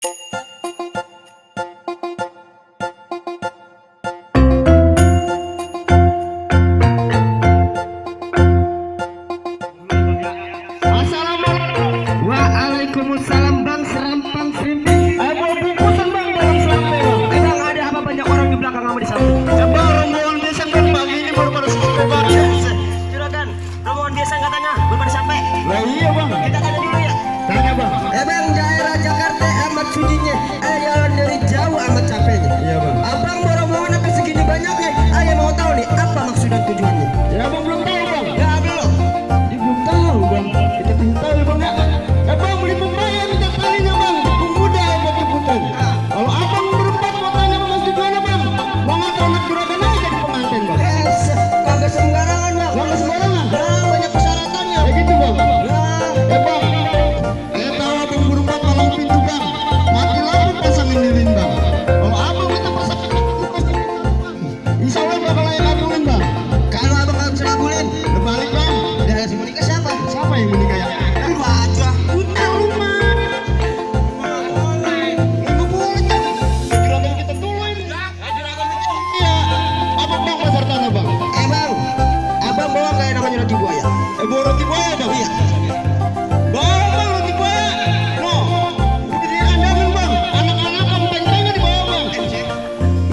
Waalaikumsalam bang, serampang serimpi. Bawa bungkusan bang dalam selampe bang. Bang ada apa banyak orang di belakang kamu di samping? Bang rombongan biasa kan pagi ini baru pada sampai bang. Juragan, rombongan biasa katanya baru pada sampai. Lah iya bang. Kita tanya dulu ya. Tanya bang. Bang daerah Jakarta amat sunyinya. Jalan dari jauh amat capeknya. Iya bang. Abang bawa rombongan apa segini banyaknya? Ayah mau tahu nih apa maksud dan tujuannya? Ya bang belum tahu bang. Ya belum. Dia belum tahu bang. Kita tinggal tahu bang ya. Bang beli pembayar minta kalinya bang, pemuda buat jemputan. Kalau abang berempat mau tanya bang tujuannya bang, mau ngantar anak juragan aja jadi pengantin bang. Kagak sembarangan bang. Kagak sembarangan. Banyak persyaratannya. Ya gitu bang. Bang, saya tahu abang berempat palang pintu bang, mati lampu pasangin lilin bang. Kalau abang minta pasangin insya Allah bakal layak kabulin bang. Kalau abang nggak bisa kabulin, berbalik bang. Dari si menikah siapa? Siapa yang menikah ya? Lu aja. Roti buaya bang? Iya. Bawa bang roti buaya. No. Jadi andamin bang. Anak-anak kamu pengennya di bawah bang.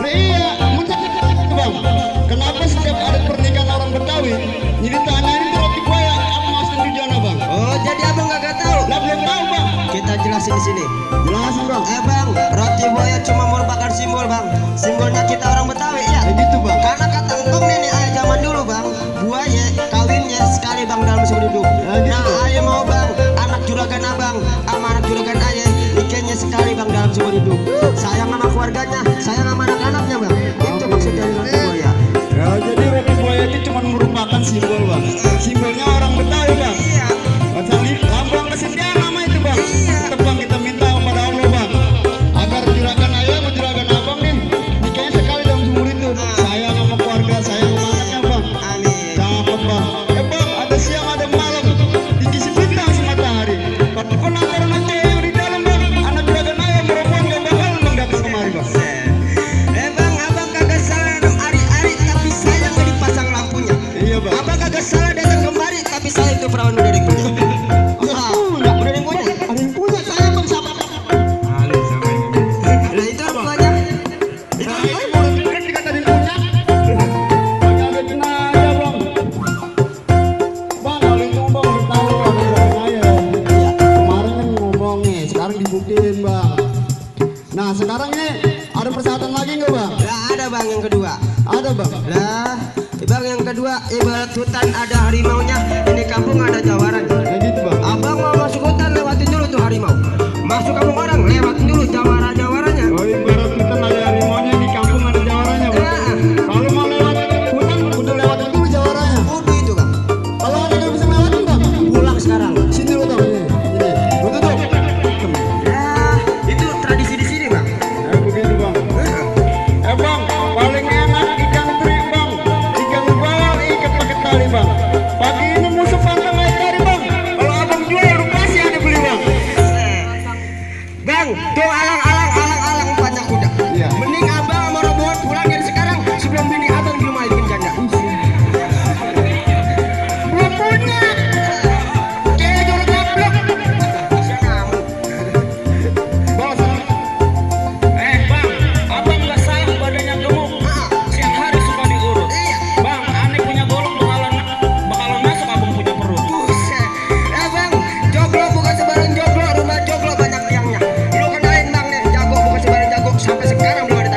Nah iya. Muncak bang. Kenapa setiap ada pernikahan orang Betawi jadi tanyain itu roti buaya? Apa maksud tujuannya bang? Oh jadi abang nggak tahu? Lah belum tahu bang. Kita jelasin di sini. Jelasin bang. Bang, roti buaya cuma merupakan simbol bang. Simbolnya kita orang Betawi ya. Begitu bang. Karena kata engkong nenek ayah zaman dulu bang. Buaya kawinnya sekali bang dalam seumur hidup. Nah ayah mau bang anak juragan abang sama anak juragan ayah nikahnya sekali bang dalam seumur hidup. Sayang sama keluarganya, sayang sama anak-anaknya bang. Itu maksud dari roti buaya. Ya jadi roti buaya itu cuma merupakan simbol bang. Simbolnya orang Betawi bang. Iya. Lambang kesetiaan nama itu bang. Tetap bang kita minta kepada Allah bang agar juragan ayah sama juragan abang nih nikahnya sekali dalam seumur hidup. Sayang sama keluarga, sayang sama anaknya bang. Amin. Cakep bang. Bang ada siang ada malam diisi bintang si matahari. Tapi penangkaran aja yang di dalam bang. Anak juragan ayah merobong gak bakal bang datang kemari bang. Bang abang kagak salah nanam ari-ari tapi sayang gak dipasang lampunya. Iya bang. Abang kagak salah datang kemari tapi sayang itu perawan udah ada yang punya. Udah ada yang punya. Ada yang punya sayang bang siapa? Alih siapa yang punya? Nah itu apa aja? Itu apa? Kan dikatain punya. Banyak ada tenaga bang. Bang kalau itu bang udah tahu ada juragan ayah. Kemarin kan ngomong nih, sekarang dibuktiin bang. Nah sekarang nih ada persyaratan lagi nggak bang? Lah ada bang yang kedua. Ada bang? Lah bang yang kedua ibarat hutan ada harimaunya. Ini kampung ada jawarannya. Ya gitu bang. Abang mau masuk hutan lewatin dulu tuh harimau. Masuk kampung orang lewatin dulu jawara-jawaranya. Oh ibarat hutan ada harimaunya di kampung ada jawarannya bang. Kalau mau lewat hutan udah lewatin dulu jawarannya. Udah itu bang. Kalau ada yang bisa lewatin bang pulang sekarang. Sini lu bang. Ini lu tutup. Ya itu tradisi di sini bang. Begitu bang. Bang paling enak ikan teri bang. Ikan bawal ikat pakai tali bang. Pagi ini musuh pantang air tari bang. Kalau abang jual udah pasti ada beli bang. Bang tuh alang banyak kuda. Iya. Mending abang sama rombongan pulang dari sekarang sebelum bini abang di rumah bikin janda. Belum punya. Kayak jual gablok. Bisa kamu. Bos. Bang, abang nggak salah badannya gemuk. Siang hari suka diurut. Iya. Bang, aneh punya golok bakalan masuk abang punya perut. Buset. Bang, joglo bukan sebarang joglo, rumah joglo banyak tiangnya. Lu kenalin bang nih, jago bukan sebarang jago sampai sekarang belum ada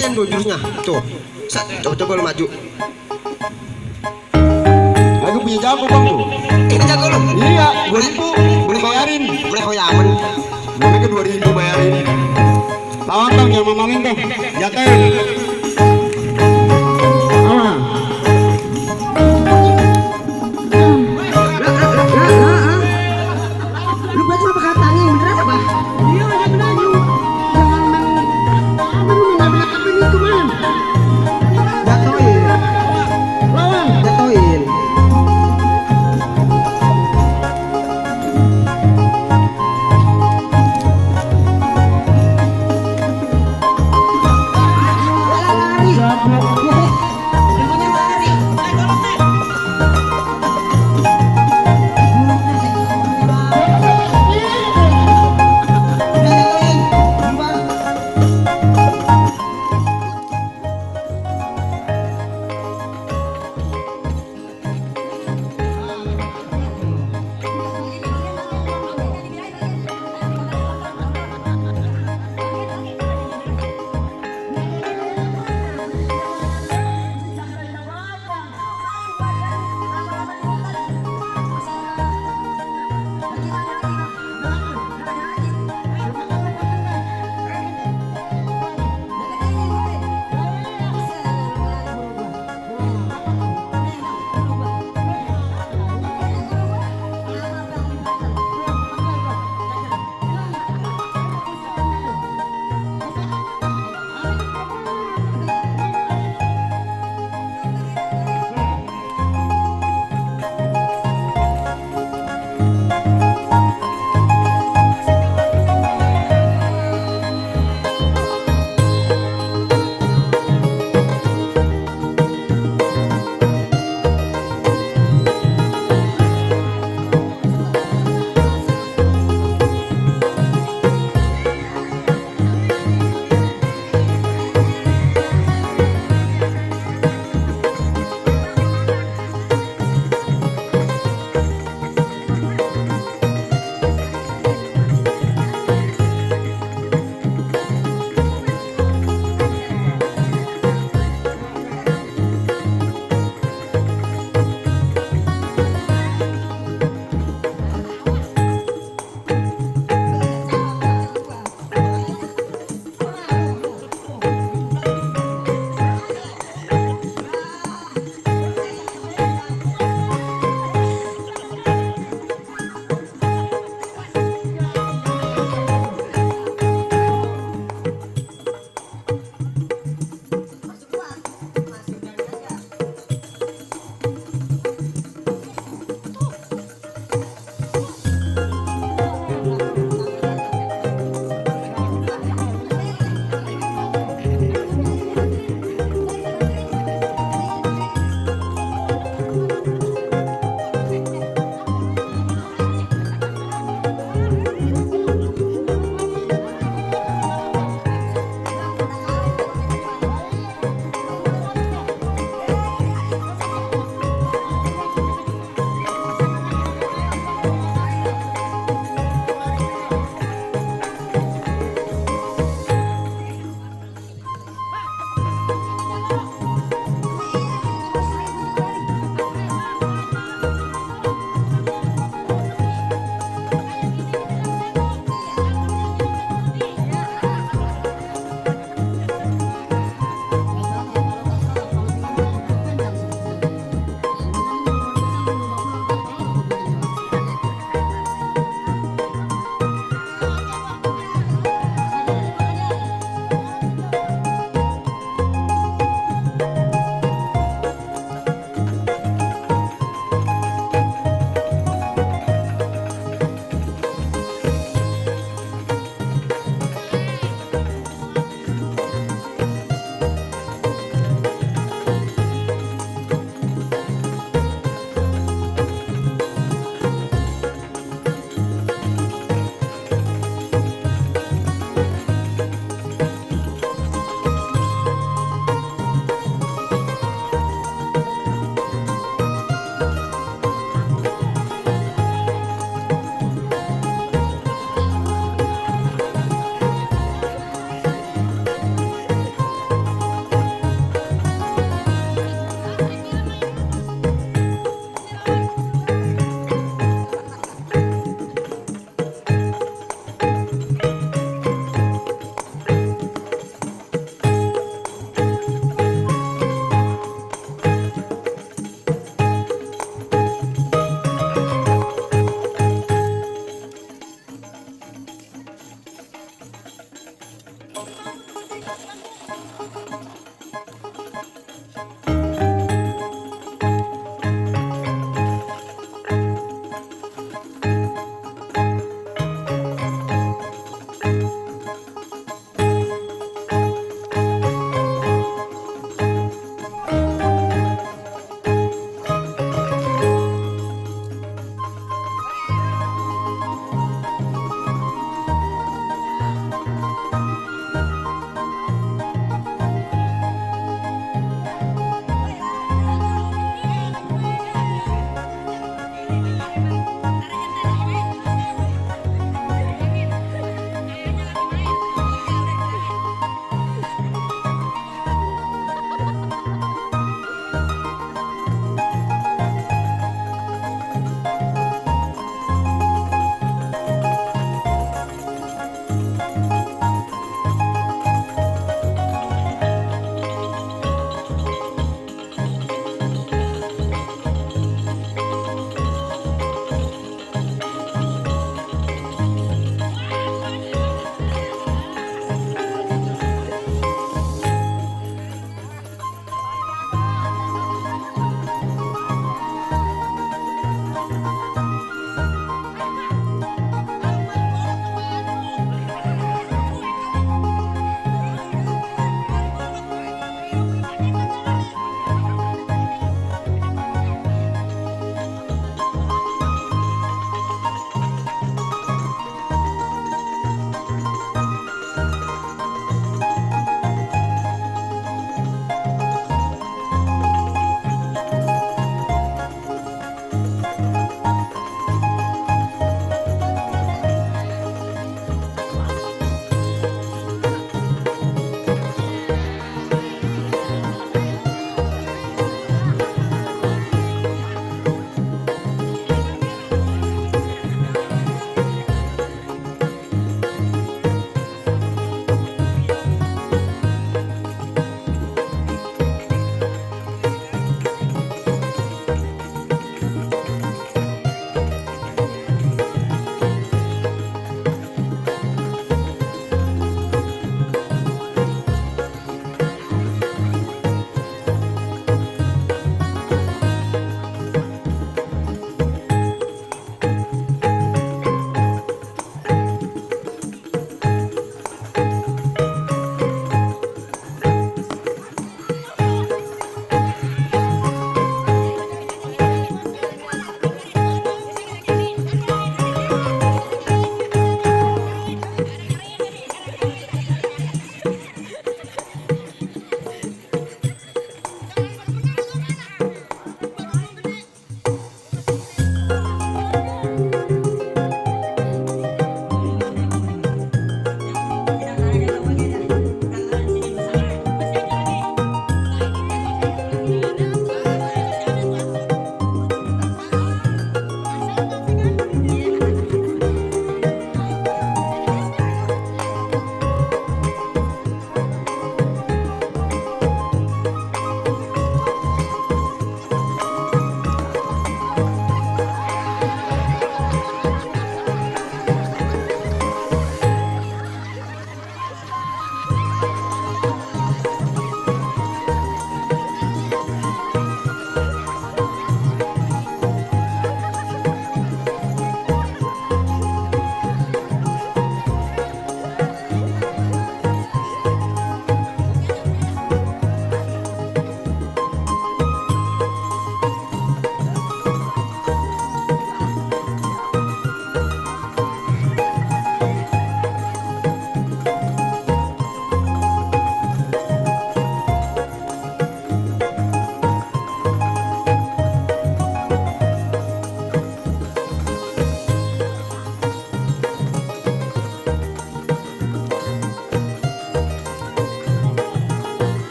latihan dulu jurusnya. Tuh. Coba lu maju. Aku punya jago bang tuh. Ini jago lu. Iya, 2000 boleh bayarin. Boleh koyaman. Mereka 2000 bayarin. Lawan bang, jangan mamalin bang. Jatuhin. Ah. Lu berarti apa katanya yang beneran apa? Iya ada beneran lu. Jangan benar apa ini kemana? Jatoin. Lawan. Jatoin.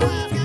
Awas.